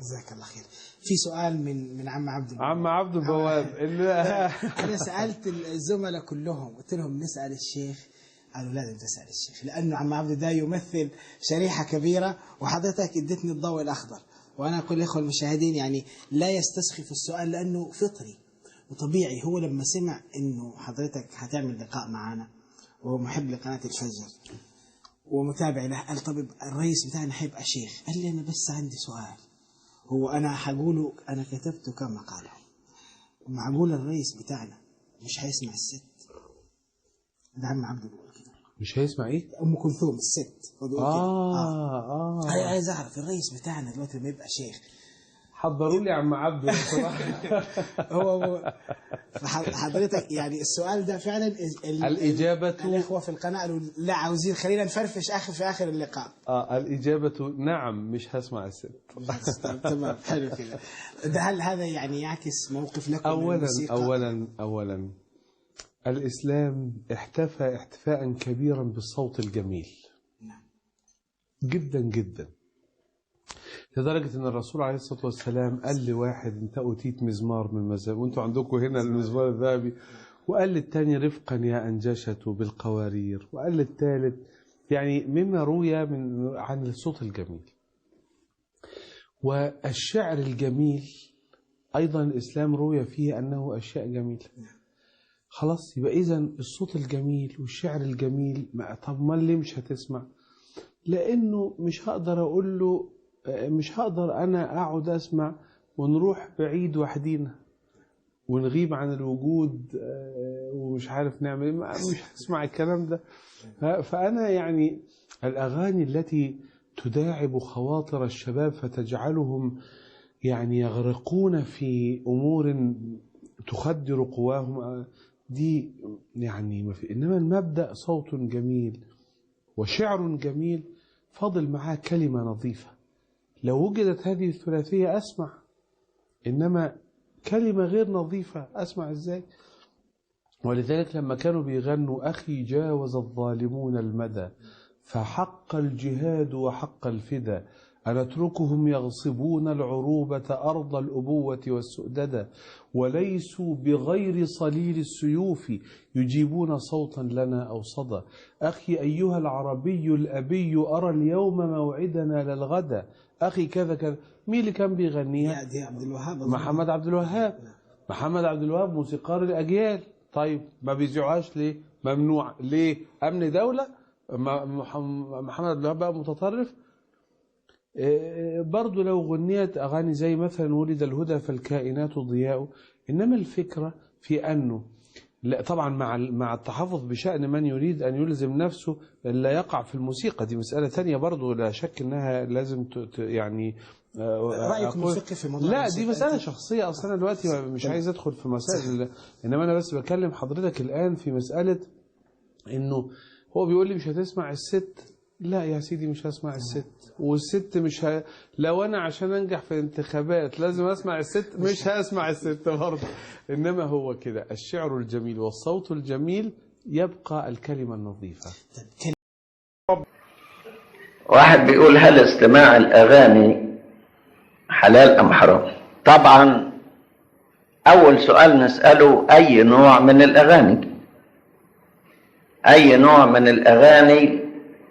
جزاك الله خير. في سؤال من عم عبد البواب. عم عبد البواب أنا سألت الزملاء كلهم قلت لهم نسأل الشيخ، قالوا لازم تسأل الشيخ، لأنه عم عبد ده يمثل شريحة كبيرة، وحضرتك ادتني الضوء الأخضر. وأنا أقول للإخوة المشاهدين يعني لا يستسخف السؤال لأنه فطري وطبيعي. هو لما سمع إنه حضرتك هتعمل لقاء معنا وهو محب لقناة الفجر ومتابع له، قال طب الرئيس بتاعنا هيبقى شيخ. قال لي أنا بس عندي سؤال، هو أنا هقوله، أنا كتبته كما قاله، معقول الرئيس بتاعنا مش هيسمع الست؟ ده عم عبد بيقول كده. مش هيسمع ايه؟ ام كلثوم الست. عايز اعرف الرئيس بتاعنا دلوقتي لما يبقى شيخ. حضروا لي عم عبد بصراحه. هو حضرتك يعني السؤال ده فعلا الاجابه الاخوه في القناه قالوا لا عاوزين خلينا نفرفش في اخر اللقاء. الاجابه نعم مش هسمع الست. تمام حلو كده. ده هل هذا يعني يعكس موقف لكم؟ اولا الإسلام احتفى احتفاء كبيرا بالصوت الجميل جدا جدا، لدرجة أن الرسول عليه الصلاة والسلام قال لواحد أنت أوتيت مزمار من مزامير، وأنتوا عندكم هنا المزمار الذهبي، وقال للتاني رفقا يا أنجشة بالقوارير، وقال للثالث يعني مما روي عن الصوت الجميل. والشعر الجميل أيضا الإسلام روي فيه أنه أشياء جميلة. خلاص يبقى إذا الصوت الجميل والشعر الجميل، طب ما اللي مش هتسمع؟ لأنه مش هقدر أقول له، مش هقدر أنا أقعد أسمع ونروح بعيد وحدينا ونغيب عن الوجود ومش عارف نعمل إيه، مش هسمع الكلام ده. فأنا يعني الأغاني التي تداعب خواطر الشباب فتجعلهم يعني يغرقون في أمور تخدر قواهم، دي يعني ما في. إنما المبدأ صوت جميل وشعر جميل فاضل معاه كلمة نظيفة. لو وجدت هذه الثلاثية أسمع، إنما كلمة غير نظيفة أسمع إزاي؟ ولذلك لما كانوا بيغنوا أخي جاوز الظالمون المدى فحق الجهاد وحق الفدا أنتركهم يغصبون العروبة أرض الأبوة والسؤددة وليسوا بغير صليل السيوف يجيبون صوتا لنا أو صدى أخي أيها العربي الأبي أرى اليوم موعدنا للغدا أخي كذا كذا. مين اللي كان بيغنيها؟ عبد الوهاب. محمد عبد الوهاب. محمد عبد الوهاب موسيقار الأجيال. طيب ما بيذيعوهاش ليه؟ ممنوع ليه؟ أمن دولة؟ محمد عبد الوهاب بقى متطرف؟ برضو لو غنيت أغاني زي مثلا ولد الهدى فالكائنات ضياء. إنما الفكرة في أنه لا طبعا مع التحفظ بشأن من يريد أن يلزم نفسه لا يقع في الموسيقى، دي مسألة تانية برضو لا شك أنها لازم يعني رأيكم الفقهي في موضوع لا دي مسألة شخصية أصلا دلوقتي مش عايز أدخل في مسائل، إنما أنا بس بكلم حضرتك الآن في مسألة إنه هو بيقول لي مش هتسمع الست. لا يا سيدي مش هسمع الست، والست مش لو أنا عشان أنجح في الانتخابات لازم أسمع الست مش هسمع الست برضه. إنما هو كده الشعر الجميل والصوت الجميل يبقى الكلمة النظيفة. واحد بيقول هل استماع الأغاني حلال أم حرام؟ طبعا أول سؤال نسأله أي نوع من الأغاني؟ أي نوع من الأغاني؟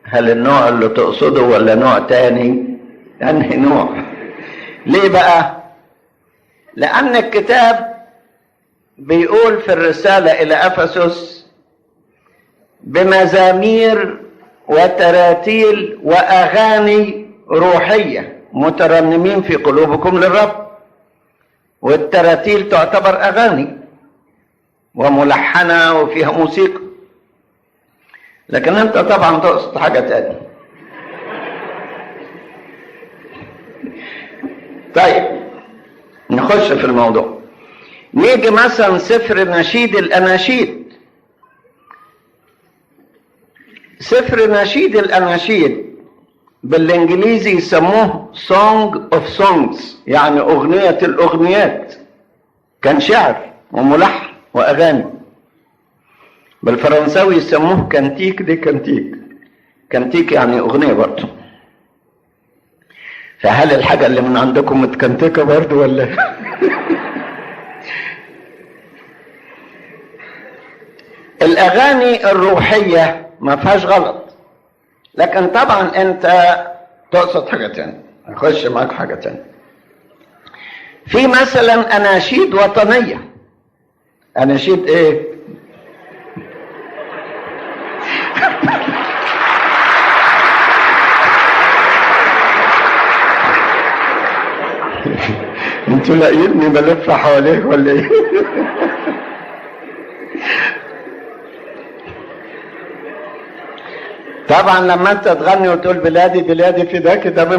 هل النوع اللي تقصده ولا نوع تاني؟ أنهي نوع؟ ليه بقى؟ لأن الكتاب بيقول في الرسالة إلى أفسس بمزامير وتراتيل وأغاني روحية مترنمين في قلوبكم للرب. والتراتيل تعتبر أغاني وملحنة وفيها موسيقى، لكن أنت طبعا تقصد حاجة تانية. طيب نخش في الموضوع. نيجي مثلا سفر نشيد الأناشيد. سفر نشيد الأناشيد بالإنجليزي يسموه Song of Songs، يعني أغنية الأغنيات، كان شعر وملحن وأغاني. بالفرنساوي يسموه كانتيك دي كانتيك، كانتيك يعني أغنية برضه. فهل الحاجة اللي من عندكم متكنتكة برضو ولا؟ الأغاني الروحية ما فيهاش غلط، لكن طبعا أنت تقصد حاجة تانية، أخش معاك حاجة تانية. في مثلا أناشيد وطنية. أناشيد إيه؟ انتوا لاقيني بلف حواليك ولا ايه؟ طبعا لما انت تغني وتقول بلادي بلادي فداك ده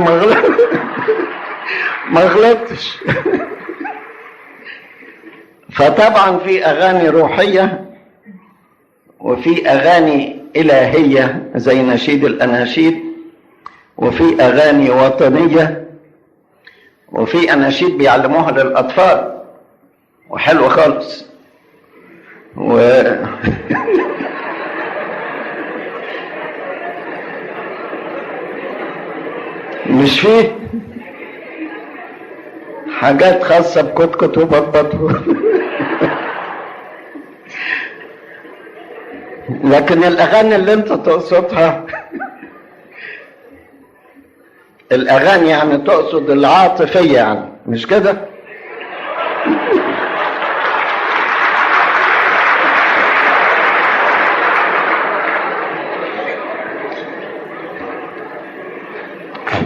ما غلطتش. فطبعا في اغاني روحيه وفي اغاني الهيه زي نشيد الاناشيد، وفي اغاني وطنيه، وفي اناشيد بيعلموها للاطفال وحلوه خالص مش فيه حاجات خاصه بكتكت وبطبط لكن الاغاني اللي انت تقصدها الاغاني يعني تقصد العاطفيه يعني، مش كده؟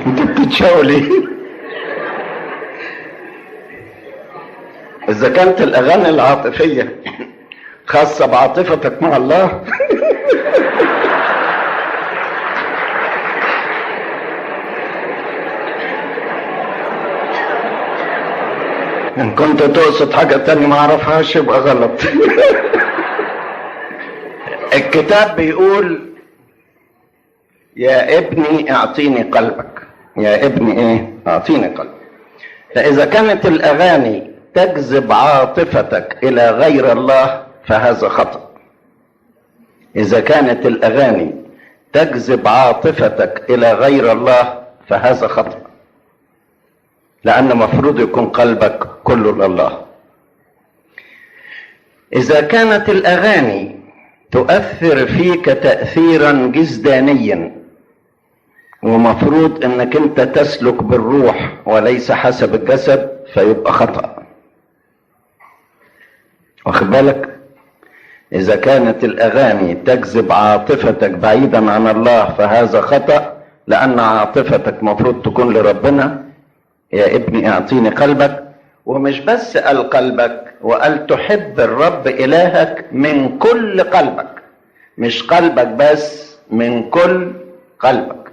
انت بتتشاولي. اذا كانت الاغاني العاطفيه خاصه بعاطفتك مع الله ان كنت تقصد حاجة تانية ما اعرفهاش يبقى غلط. الكتاب بيقول يا ابني اعطيني قلبك، يا ابني ايه؟ اعطيني قلبك. فاذا كانت الاغاني تجذب عاطفتك الى غير الله فهذا خطأ. اذا كانت الاغاني تجذب عاطفتك الى غير الله فهذا خطأ، لأن مفروض يكون قلبك كله لله. إذا كانت الأغاني تؤثر فيك تأثيرا جسدانيا ومفروض أنك أنت تسلك بالروح وليس حسب الجسد فيبقى خطأ. واخد بالك؟ إذا كانت الأغاني تجذب عاطفتك بعيدا عن الله فهذا خطأ، لأن عاطفتك مفروض تكون لربنا. يا ابني اعطيني قلبك، ومش بس قال قلبك، وقال تحب الرب إلهك من كل قلبك، مش قلبك بس، من كل قلبك.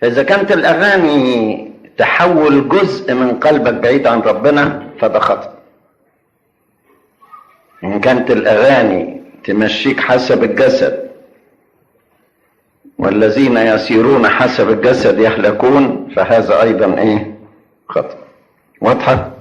فإذا كانت الأغاني تحول جزء من قلبك بعيد عن ربنا فده خطأ. إن كانت الأغاني تمشيك حسب الجسد، والذين يسيرون حسب الجسد يهلكون، فهذا أيضا إيه؟ خطأ. واضحة؟